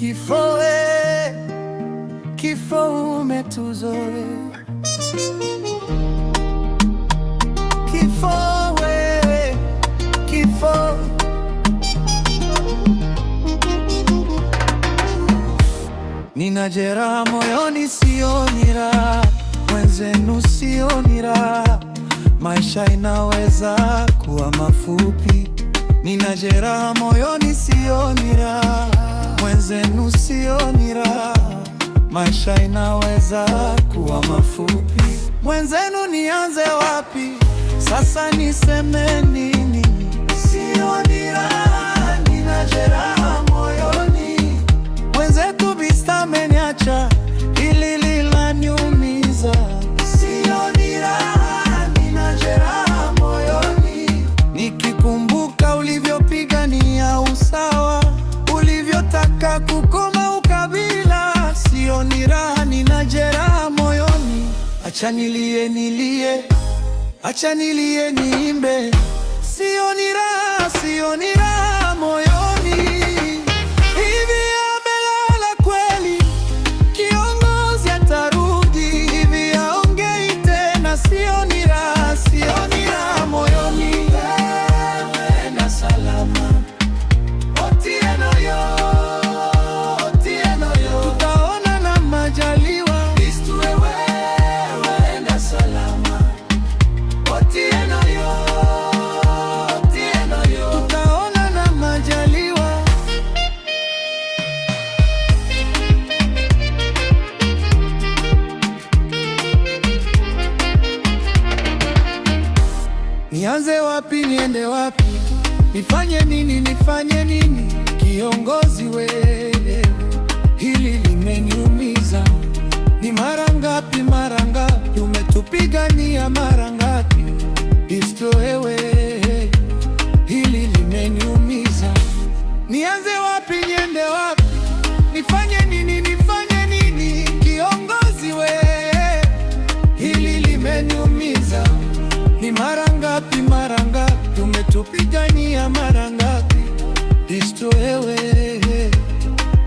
Kifo kifo umetuzoea. Kifo kifo. Nina jeraha moyoni, sioni raha, mwenzenu sioni raha, maisha inaweza kuwa mafupi. Nina jeraha moyoni, sioni raha, mwenzenu sioni raha, maisha inaweza kuwa mafupi. Mwenzenu nianze wapi? Sasa niseme nini? Sioni raha, nina jeraha moyoni, mwenzetu bista ameniacha, hili linaniumiza. Sioni raha, nina jeraha moyoni, nikikumbuka ulivyopigania usawa, ulivyotaka kukoma ukabila. Sioni raha, nina jeraha moyoni, acha nilie, acha nilie niimbe. Sioni raha, sioni raha moyoni. Hivi amelala kweli? Kiongozi atarudi? Hivi aongei tena? Sioni raha, sioni raha moyoni. Enda salama, Otieno yo, Otieno yo, tutaona na majaliwa. Kristo wewe, enda salama, Otieno yo, Otieno yo, tutaona na majaliwa. Nianze wapi? Niende wapi? Nifanye nini? Nifanye nini? Kiongozi wewe, hili limeniumiza. Ni mara ngapi, mara ngapi umetupigania, mara ngapi? Kristo wewe, hili limeniumiza. Nianze wapi? Niende wapi? Nifanye nini? Nifanye nini? Kiongozi wewe, hili limeniumiza. Ni mara ngapi, mara ngapi umetupigania, mara ngapi? Kristo wewe,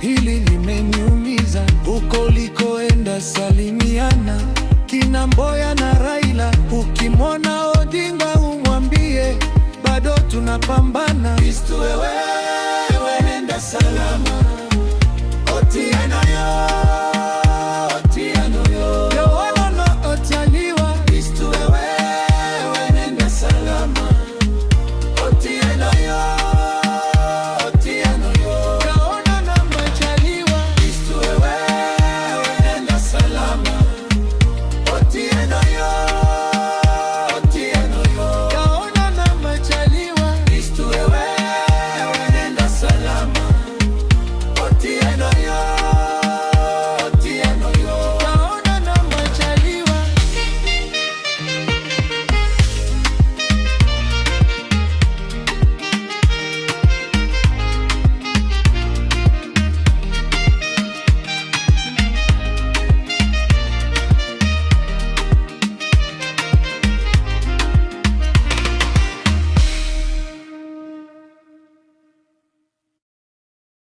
hili limeniumiza. Uko ulikoenda salimiana kina Mboya na Raila, ukimwona Odinga umwambie bado tunapambana. Kristo wewe, enda salama, Otieno yo.